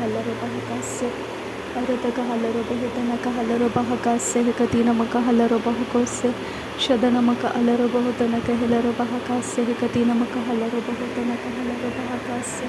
kahalaro bahakase. Arata kahalaro behitana kahalaro bahakase hekatina makahalaro bahakose. Shadana maka alaro bahutana kahalaro bahakase hekatina makahalaro bahutana kahalaro bahakase.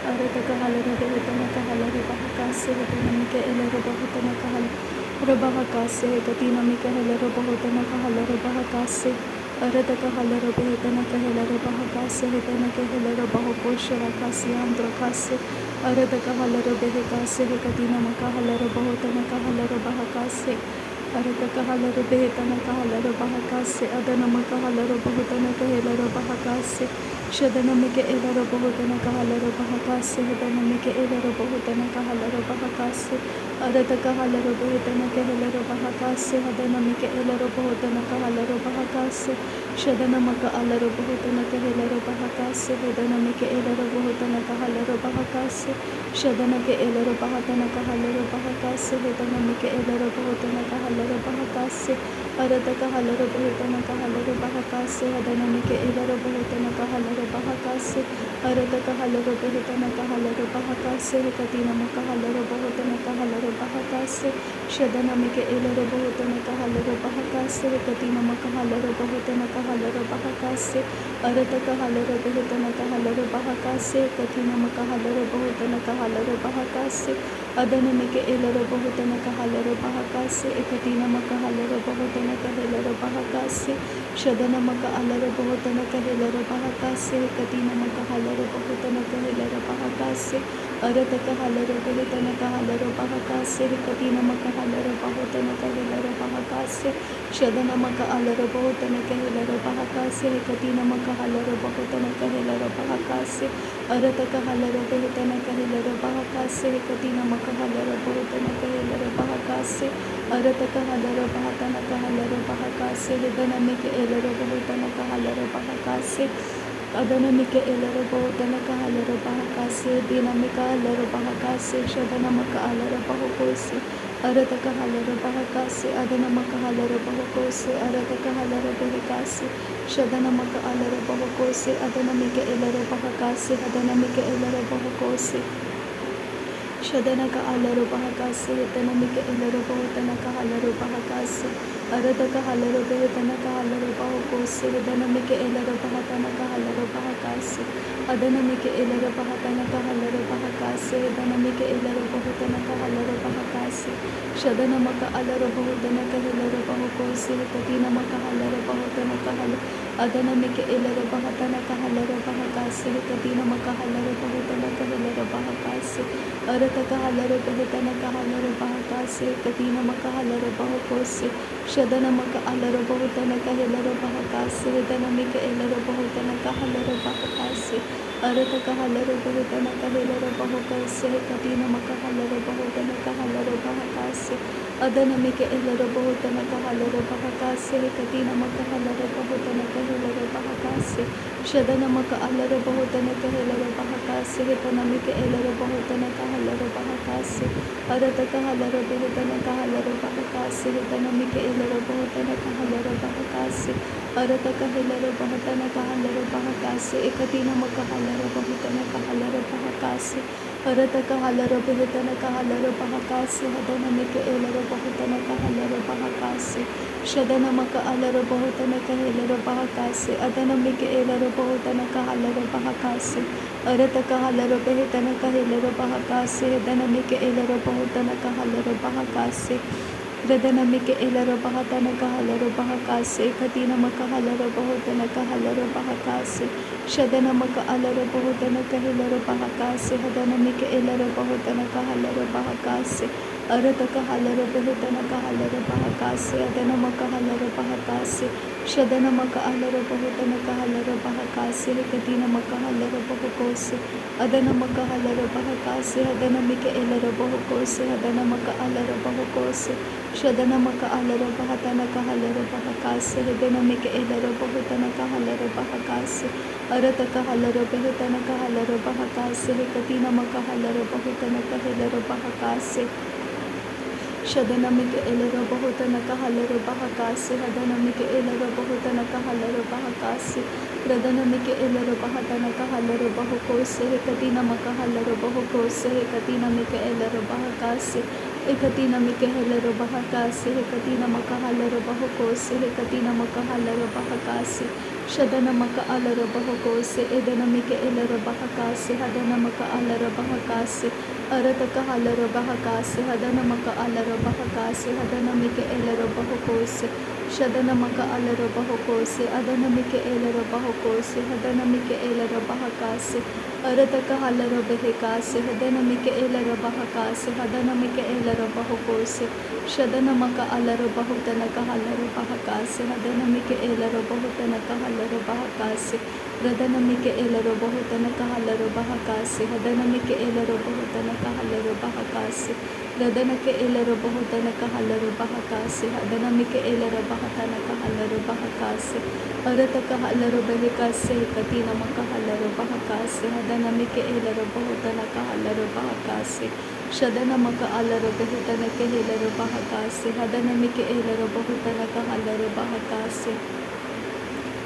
Arata kahalaro behitana kahalaro bahakase hekana mike elaro bahutana kahalaro bahakase hekatina mike elaro bahutana kahalaro bahakase. Arata kahalaro behitana kahalaro bahakase hekana kahalaro bahakoshara kasi andra kase. Arata kahalaro behekase hekatina makahalaro bahutana kahalaro bahakase. Arata kahalaro behitana kahalaro bahakase. Adana makahalaro bahutana kahalaro bahakase. Shadana mike elaro bahutana kahalaro bahakase. Adana mike elaro bahutana kahalaro bahakase. Arata kahalaro behitana kahalaro bahakase. Adana mike elaro bahutana kahalaro bahakase. Shadana maka alaro bahutana kahalaro bahakase. Adana mike elaro bahutana kahalaro bahakase. Shadana ke elaro bahatana kahalaro bahakase. Adana mike elaro bahutana kahalaro bahakase. Arata kahalaro bahutana kahalaro bahakase. Adana mike elaro bahutana kahalaro bahakase. Arata kahalaro bahutana kahalaro bahakase. Katina makahalaro bahutana kahalaro bahakase. Shadana mike elaro bahutana kahalaro bahakase. Katina makahalaro bahutana kahalaro bahakase. Arata kahalaro bahutana kahalaro bahakase. Katina makahalaro bahutana kahalaro bahakase. Adana mike elaro bahutana kahalaro bahakase. Katina makahalaro bahutana kahalaro bahakase. Shadana maka alaro bahutana kahalaro bahakase. Katina makahalaro bahutana kahalaro bahakase. Arata kahalaro bahutana kahalaro bahakase. Katina makahalaro bahutana kahalaro bahakase. Shadana maka alaro bahutana kahalaro bahakase. Katina makahalaro bahutana kahalaro bahakase. Arata kahalaro bahutana kahalaro bahakase. Katina makahalaro bahutana kahalaro bahakase. Arata kahalaro bahatana kahalaro bahakase. Adana mike elaro bahutana kahalaro bahakase. Adana mike elaro bahutana kahalaro bahakase. Dina mika alaro bahakase. Shadana maka alaro bahakose. Arata kahalaro bahakase. Adana maka alaro bahakose. Arata kahalaro bahakase. Shadana maka alaro bahakose. Adana mike elaro bahakase. Adana mike elaro bahakose. Shadana ka alaro bahakase. Adana mike elaro bahutana kahalaro bahakase. Arata kahalaro behitana kahalaro bahakose. Adana mike elaro bahatana kahalaro bahakase. Adana mike elaro bahatana kahalaro bahakase. Adana mike elaro bahutana kahalaro bahakase. Shadana maka alaro bahutana kahalaro bahakose. Katina maka alaro bahutana kahalaro. Adana mike elaro bahatana kahalaro bahakase. Katina maka alaro bahutana kahalaro bahakase. Arata kahalaro bahutana kahalaro bahakase. Katina maka alaro bahakose. Shadana maka alaro bahutana kahalaro bahakase. Adana mike elaro bahutana kahalaro bahakase. Arata kahalaro bahutana kahalaro bahakase. Katina maka alaro bahutana kahalaro bahakase. Adana mike elaro bahutana kahalaro bahakase. Katina maka alaro bahutana kahalaro bahakase. Shadana maka alaro bahutana kahalaro bahakase. Adana mike elaro bahutana kahalaro bahakase. Arata kahalaro bahutana kahalaro bahakase. Adana mike elaro bahutana kahalaro bahakase. Arata kahalaro bahutana kahalaro bahakase. Katina maka alaro bahutana kahalaro bahakase. Arata kahalaro bahutana kahalaro bahakase. Adana mike elaro bahutana kahalaro bahakase. Shadana maka alaro bahutana kahalaro bahakase. Adana mike elaro bahutana kahalaro bahakase. Arata kahalaro bahutana kahalaro bahakase. Adana mike elaro bahutana kahalaro bahakase. Radana mike elaro bahatana kahalaro bahakase. Katina maka alaro bahutana kahalaro bahakase. Shadana maka alaro bahutana kahalaro bahakase. Adana mike elaro bahutana kahalaro bahakase. Arata kahalaro bahutana kahalaro bahakase. Adana maka alaro bahakase. Shadana maka alaro bahutana kahalaro bahakase. Katina maka alaro bahakose. Adana maka alaro bahakase. Adana mike elaro bahakose. Adana maka alaro bahakose. Shadana maka alaro bahatana kahalaro bahakase. Adana mike elaro bahutana kahalaro bahakase. Arata kahalaro bahutana kahalaro bahakase. Katina maka alaro bahutana kahalaro bahakase. Shadana mike elaro bahutana kahalaro bahakase. Adana mike elaro bahutana kahalaro bahakase. Radanamike elero bahatana kahalero bahukose hekatina makahalero bahukose hekatina mike elero bahakase hekatina mike helero bahakase hekatina makahalero bahukose hekatina makahalero bahakase shadana maka alero bahukose edana mike elero bahakase hadana maka alero bahakase arata kahalero bahakase hadana maka alero bahakase hadana mike elero bahukose shadana maka alero bahokose adana mike elero bahokose hadana mike elero bahakase arata kahalero behekase hadana mike elero bahakase hadana mike elero bahokose shadana maka alero bahutana kahalero bahakase hadana mike elero bahutana kahalero bahakase radana mike elero bahutana kahalero bahakase hadana mike elero bahutana kahalero bahakase Radanake elero bahutana kahalero bahakase hadana mike elero bahatana kahalero bahakase arata kahalero behekase katina makahalero bahakase hadana mike elero bahutana kahalero bahakase shadana maka alero behutana kehelero bahakase hadana mike elero bahutana kahalero bahakase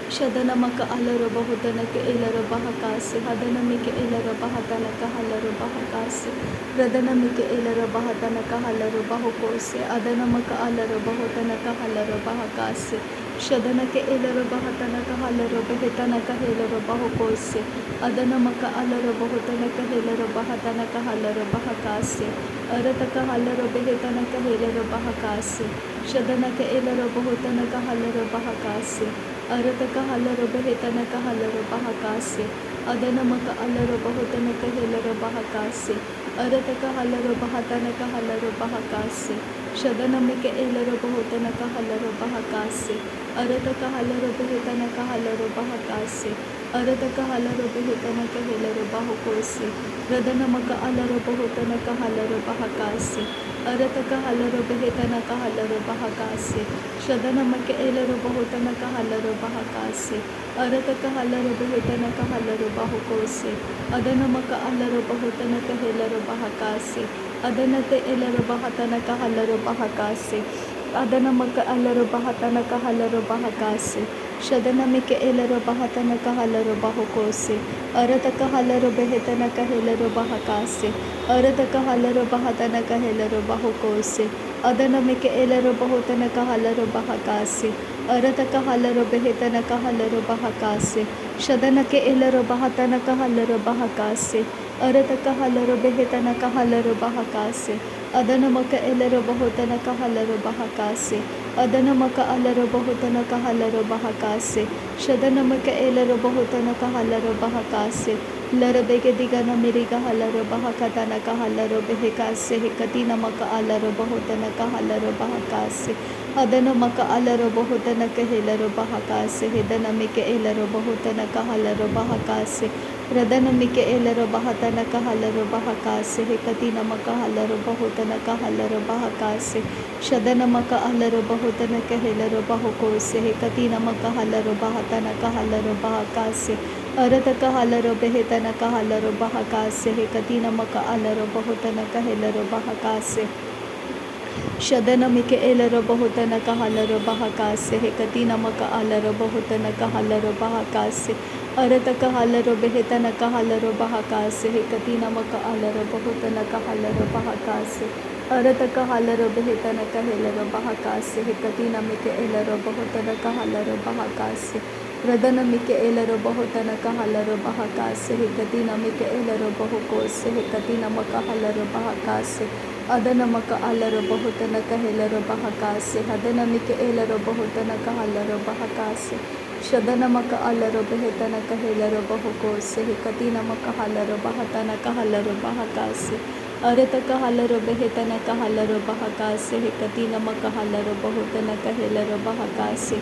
shadana maka alero bahutana ke elero bahakase hadana mike elero bahatana kahalero bahakase radana mike elero bahatana kahalero bahukose adana maka alero bahutana kahalero bahakase shadana ke elero bahatana kahalero behetana kahelero bahukose adana maka alero bahutana kahelero bahatana kahalero bahakase arata kahalero behetana kahelero bahakase shadana ke elero bahutana kahalero bahakase arata kahalero behetana kahalero bahakase adana maka alero bahutana kahelero bahakase arata kahalero bahatana kahalero bahakase shadana mike elero bahutana kahalero bahakase arata kahalero behetana kahalero bahakase arata kahalero behetana kahelero bahukose radana maka alero bahutana kahalero bahakase arata kahalero behetana kahalero bahakase shadana maka elero bahutana kahalero bahakase arata kahalero behetana kahalero bahukose adana maka alero bahutana kahelero bahakase adana te elero bahatana kahalero bahakase adana maka alero bahatana kahalero bahakase shadana mike elero bahatana kahalero bahukose arata kahalero behetana kahelero bahakase arata kahalero bahatana kahelero bahukose adana mike elero bahutana kahalero bahakase arata kahalero behetana kahalero bahakase shadana ke elero bahatana kahalero bahakase arata kahalero behetana kahalero bahakase adana maka elero bahutana kahalero bahakase adana maka alero bahutana kahalero bahakase shadana maka elero bahutana kahalero bahakase lara bege digana miriga halero bahakatana kahalero behekase hekatina maka alero bahutana kahalero bahakase adana maka alero bahutana kahelero bahakase hedana mike elero bahutana kahalero bahakase radana mike elero bahatana kahalero bahakase hekatina maka halero bahutana kahalero bahakase shadana maka alero bahutana kahelero bahukose hekatina maka halero bahatana kahalero bahakase arata kahalero behetana kahalero bahakase hekatina maka alero bahutana kahelero bahakase shadana mike elero bahutana kahalero bahakase hekatina maka alero bahutana kahalero bahakase arata kahalero behetana kahalero bahakase hekatina maka alero bahutana kahalero bahakase arata kahalero behetana kahelero bahakase hekatina mike elero bahutana kahalero bahakase radana mike elero bahutana kahalero bahakase hekatina mike elero bahukose hekatina maka halero bahakase adana maka alero bahutana kahelero bahakase hadana mike elero bahutana kahalero bahakase shadana maka alero behetana kahelero bahukose hekatina maka halero bahatana kahalero bahakase arata kahalero behetana kahalero bahakase hekatina maka halero bahutana kahelero bahakase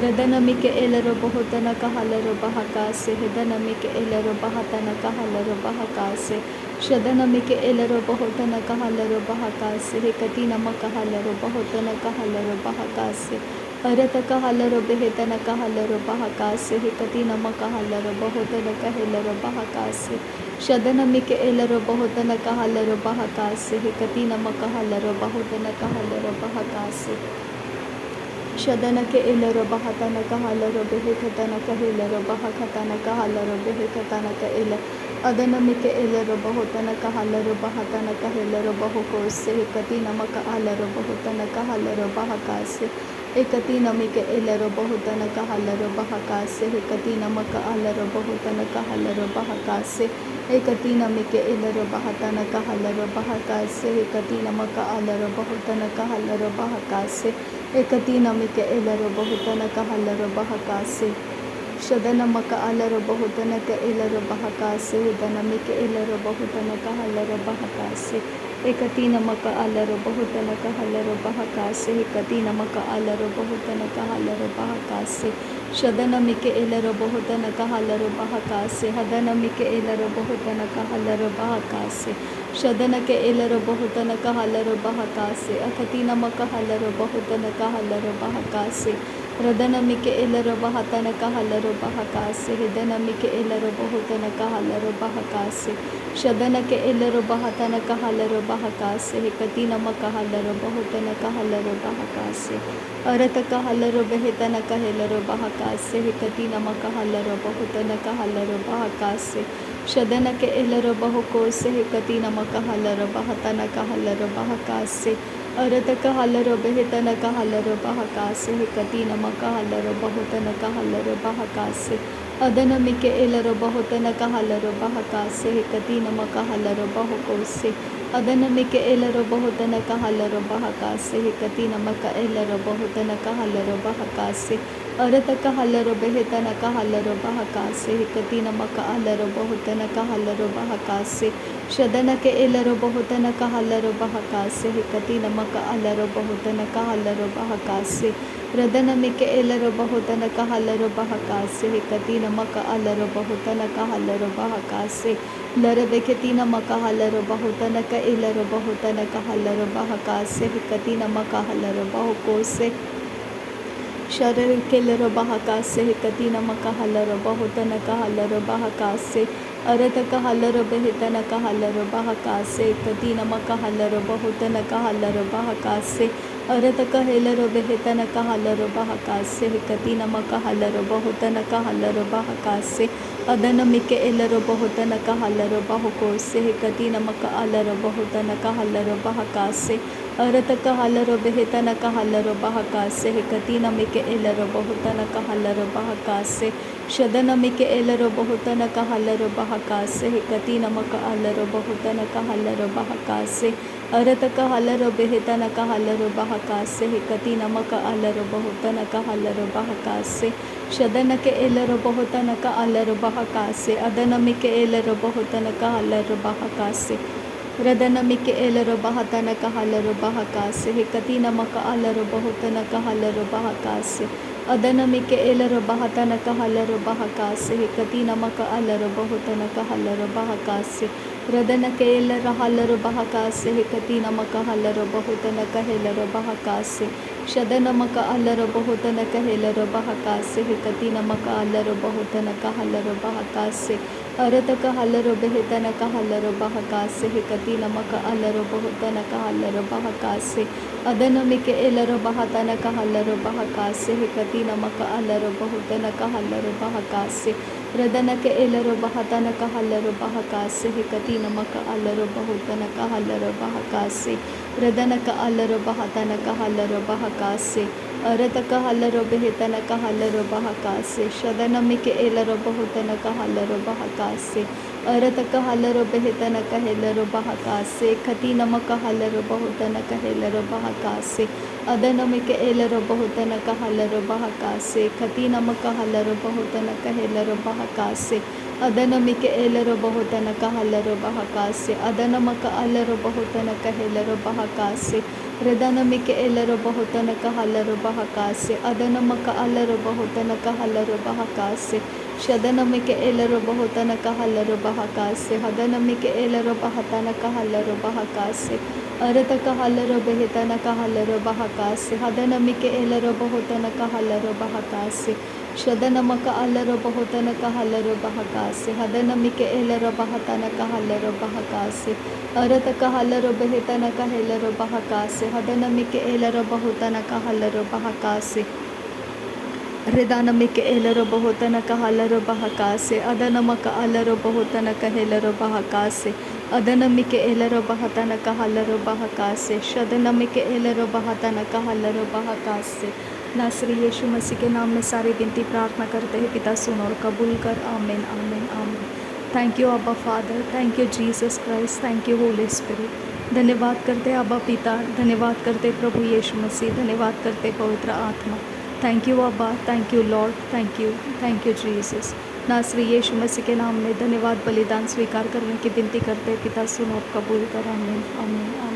radana mike elero bahutana kahalero bahakase hedana mike elero bahatana kahalero bahakase shadana mike elero bahutana kahalero bahakase hekatina maka halero bahutana kahalero bahakase arata kahalero behetana kahalero bahakase hekatina maka halero bahutana kahelero bahakase shadana mike elero bahutana kahalero bahakase hekatina maka halero bahutana kahalero bahakase Shadanake ilero bahatana kahalero behekatana kahilero bahakatana kahalero behekatana ka ila adanamike ilero bahotana kahalero bahatana kahilero bahoko sehekatina maka alero bahotana kahalero bahakase ekatina mike ilero bahotana kahalero bahakase hekatina maka alero bahotana kahalero bahakase ekatina mike ilero bahatana kahalero bahakase hekatina maka alero bahotana kahalero bahakase ekatina mike elero bahutana kahalero bahakase shadana maka alero bahutana ka elero bahakase hidana mike elero bahutana kahalero bahakase ekatina maka alero bahutana kahalero bahakase ekatina maka alero bahutana kahalero bahakase shadana mike elero bahutana kahalero bahakase hadana mike elero bahutana kahalero bahakase shadana ke elero bahutana kahalero bahakase akatina makahalero bahutana kahalero bahakase radana mike elero bahatana kahalero bahakase hidana mike elero bahutana kahalero bahakase shadana ke elero bahatana kahalero bahakase hikatina makahalero bahutana kahalero bahakase arata kahalero behitana kahalero bahakase hikatina makahalero bahutana kahalero bahakase shadana ke elero bahoko se hekatina makahalero bahatana kahalero bahakase arata kahalero behitana kahalero bahakase hekatina makahalero bahutana kahalero bahakase adana mike elero bahutana kahalero bahakase hekatina makahalero bahoko se adana mike elero bahutana kahalero bahakase hekatina maka elero bahutana kahalero bahakase arata kahalero behitana kahalero bahakase hikatina maka alero bahutana kahalero bahakase shadana ke elero bahutana kahalero bahakase hikatina maka alero bahutana kahalero bahakase radana mike elero bahutana kahalero bahakase hikatina maka alero bahutana kahalero bahakase lara beketina maka halero bahutana ka elero bahutana kahalero bahakase hikatina maka halero bahukose शरीर के लरो बहकासे कतिना मकाहलरो बहुतन कहलरो बहकासे अरत कहलरो बेहतन कहलरो बहकासे कतिना मकाहलरो बहुतन कहलरो बहकासे अरत कहलरो बेहतन कहलरो बहकासे कतिना मकाहलरो बहुतन कहलरो बहकासे अदन मिके एलरो बहुतन कहलरो बहुकोसे कतिना मकाहलरो बहुतन कहलरो बहकासे अरत कहलरो बेहतन कहलरो बहकासे कतिना मिके एलरो बहुतन कहलरो बहकासे शदन मिके एलरो बहुतन कहलरो बहकासे कतिना मकाहलरो बहुतन कहलरो बहकासे अरत कहलरो बेहतन कहलरो बहकासे कतिना मकाहलरो बहुतन कहलरो बहकासे शदन के एलरो बहुतन कहलरो बहकासे अदन मिके एलरो बहुतन कहलरो बहकासे रदन मिके एलरो बहतन कहलरो बहकासे कतिना मकाहलरो बहुतन कहलरो बहकासे अदन मिके एलरो बहतन कहलरो बहकासे कतिना मकाहलरो बहुतन कहलरो बहकासे रदन के एलरो हलरो बहकासे कतिना मकाहलरो बहुतन कहलरो बहकासे शदन मकाहलरो बहुतन कहलरो बहकासे कतिना मकाहलरो बहुतन कहलरो बहकासे अरत कहलरो बेहतन कहलरो बहकासे कतिना मकाहलरो बहुतन कहलरो बहकासे अदन मिके एलरो बहतन कहलरो बहकासे कतिना मकाहलरो बहुतन कहलरो बहकासे रदन के एलरो बहतन कहलरो बहकासे कतिना मकाहलरो बहुतन कहलरो बहकासे रदन कहलरो बहतन कहलरो बहकासे अरत कहलरो बेहतन कहलरो बहकासे शदन मिके एलरो बहुतन कहलरो बहकासे अरत कहलरो बेहतन कहलरो बहकासे कतिना मकाहलरो बहुतन कहलरो बहकासे अदन मिके एलरो बहुतन कहलरो बहकासे कतिना मकाहलरो बहुतन कहलरो बहकासे अदन मिके एलरो बहुतन कहलरो बहकासे अदन मकाहलरो बहुतन कहलरो बहकासे रदन मिके एलरो बहुतन कहलरो बहकासे अदन मकाहलरो बहुतन कहलरो बहकासे शदन मिके एलरो बहुतन कहलरो बहकासे हदन मिके एलरो बहतन कहलरो बहकासे अरत कहलरो बेहतन कहलरो बहकासे हदन मिके एलरो बहुतन कहलरो बहकासे शदनमक अलरबहुतनक हलरबहकासे हदनमिक एलरबहतनक हलरबहकासे अरतक हलरबहेतनक हेलरबहकासे हदनमिक एलरबहुतनक हलरबहकासे हृदानमिक एलरबहुतनक हलरबहकासे अदनमक अलरबहुतनक हेलरबहकासे अदनमिक एलरबहतनक हलरबहकासे शदनमिक एलरबहतनक हलरबहकासे। नासरी यीशु मसीह के नाम में सारी विनती प्रार्थना करते हैं पिता, सुन और कबूल कर। आमीन आमीन आमीन। थैंक यू अब्बा father, thank you Jesus Christ, thank you Holi spirit. धन्यवाद करते अब्बा पिता, धन्यवाद करते प्रभु यीशु मसीह, धन्यवाद करते पवित्र आत्मा। थैंक यू अब्बा, thank you Lord, thank you Jesus. नासरी यीशु मसीह के नाम में धन्यवाद बलिदान स्वीकार करने की विनती करते पिता, सुन और कबूल कर। आमीन आमीन।